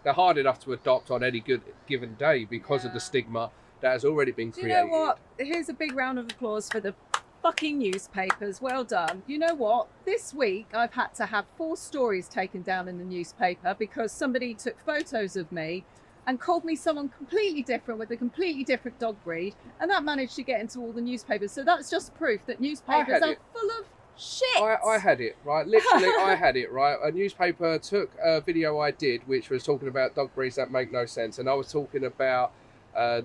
They're hard enough to adopt on any good given day because of the stigma that has already been created. You know what? Here's a big round of applause for the fucking newspapers. Well done. You know what? This week I've had to have 4 stories taken down in the newspaper because somebody took photos of me and called me someone completely different with a completely different dog breed, and that managed to get into all the newspapers. So that's just proof that newspapers are full of shit. I had it, right? Literally, I had it, right? A newspaper took a video I did, which was talking about dog breeds that make no sense. And I was talking about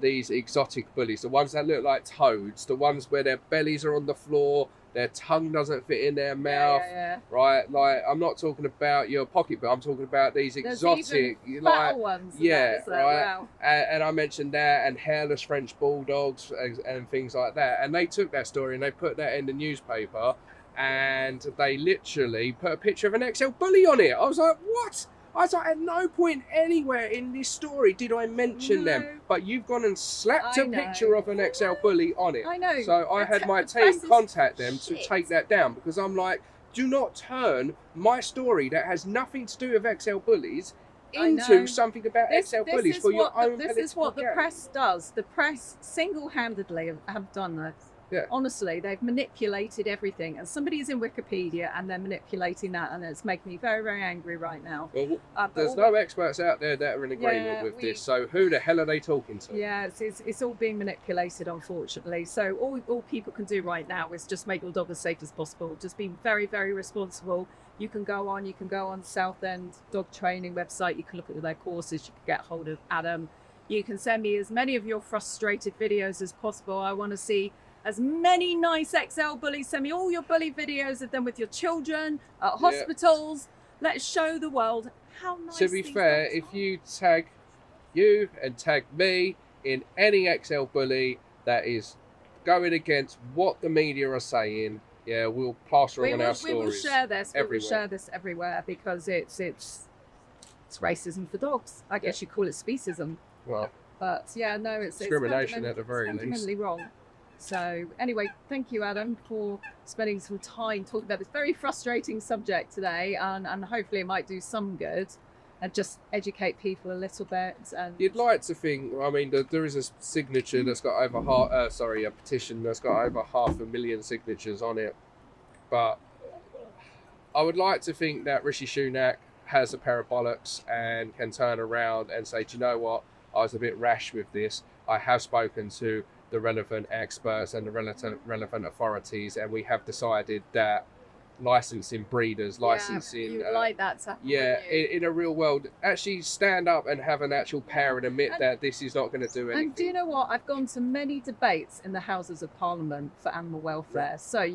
these exotic bullies, the ones that look like toads, the ones where their bellies are on the floor, their tongue doesn't fit in their mouth, right? Like, I'm not talking about your pocket, but I'm talking about these exotic, like ones. Right? Wow. And I mentioned that, and hairless French bulldogs and things like that. And they took that story and they put that in the newspaper. And they literally put a picture of an XL bully on it. I was like, what? I was like, at no point anywhere in this story did I mention them. But you've gone and slapped a picture of an XL bully on it. I know. So I had my team contact them to take that down, because I'm like, do not turn my story that has nothing to do with XL bullies into something about XL bullies for your own political gain. This is what the press does. The press single-handedly have done this. Yeah. Honestly, they've manipulated everything, and somebody's in Wikipedia and they're manipulating that, and it's making me very, very angry right now. Well, there's no experts out there that are in agreement with this, so who the hell are they talking to? Yeah, it's all being manipulated, unfortunately. So all people can do right now is just make your dog as safe as possible. Just be very, very responsible. You can go on Southend Dog Training website. You can look at their courses. You can get hold of Adam. You can send me as many of your frustrated videos as possible. I want to see as many nice XL bullies. Send me all your bully videos of them with your children at hospitals. Let's show the world how nice. To be these fair, dogs if are. you tag you and tag me in any XL bully that is going against what the media are saying, yeah, we'll plaster it on our stories. We will share this. We will everywhere. share this everywhere because it's racism for dogs. I guess you call it speciesism. Well, But yeah, no, it's discrimination at the very least. fundamentally wrong. So anyway, thank you, Adam, for spending some time talking about this very frustrating subject today, and hopefully it might do some good and just educate people a little bit. And you'd like to think. I mean, there is a signature that's got over a petition that's got over 500,000 signatures on it. But I would like to think that Rishi Sunak has a pair of bollocks and can turn around and say, do you know what? I was a bit rash with this. I have spoken to the relevant experts and the relevant authorities, and we have decided that licensing breeders, licensing... you'd like that to happen, yeah, wouldn't you? in a real world, actually stand up and have an actual power and admit that this is not going to do anything. And do you know what? I've gone to many debates in the Houses of Parliament for animal welfare. So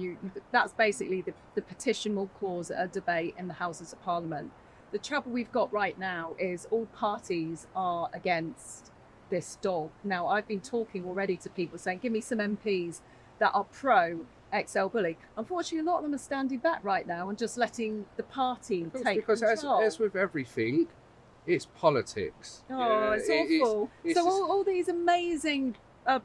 that's basically the petition will cause a debate in the Houses of Parliament. The trouble we've got right now is all parties are against this dog. Now, I've been talking already to people saying, give me some MPs that are pro XL bully. Unfortunately, a lot of them are standing back right now and just letting the party take because control. as with everything, it's politics. Oh, it's awful. It's so just- all these amazing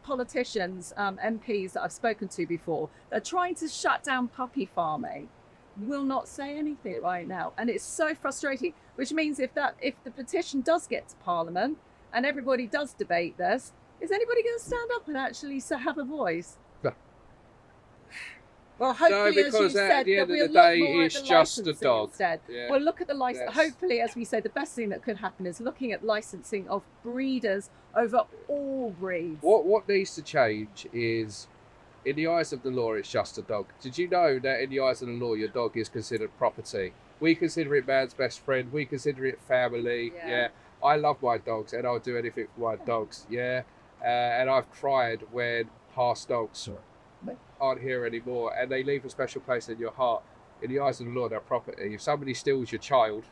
politicians, MPs that I've spoken to before, they're trying to shut down puppy farming, will not say anything right now, and it's so frustrating. Which means if the petition does get to Parliament and everybody does debate this, is anybody going to stand up and actually have a voice? No. Well, hopefully, because as you at said, the end there'll of be the a lot day, more it's at the just a licensing dog. instead. Yeah. Well, look at the license. Yes. Hopefully, as we say, the best thing that could happen is looking at licensing of breeders over all breeds. What needs to change is, in the eyes of the law, it's just a dog. Did you know that in the eyes of the law, your dog is considered property? We consider it man's best friend. We consider it family. Yeah. I love my dogs, and I'll do anything for my dogs. Yeah. And I've cried when past dogs aren't here anymore, and they leave a special place in your heart. In the eyes of the law, they're property. If somebody steals your child,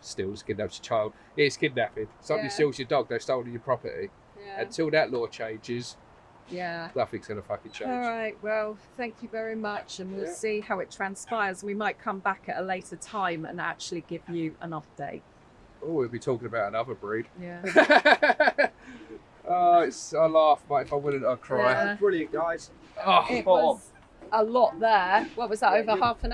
kidnaps your child, it's kidnapping. Somebody steals your dog, they've stolen your property. Yeah. Until that law changes, Yeah. nothing's going to fucking change. All right. Well, thank you very much, and we'll see how it transpires. We might come back at a later time and actually give you an update. Oh, we'll be talking about another breed. Yeah. I laugh, but if I wouldn't, I'd cry. Yeah. Brilliant, guys. Oh, It Spot on. was a lot there. What was that? Over half an hour?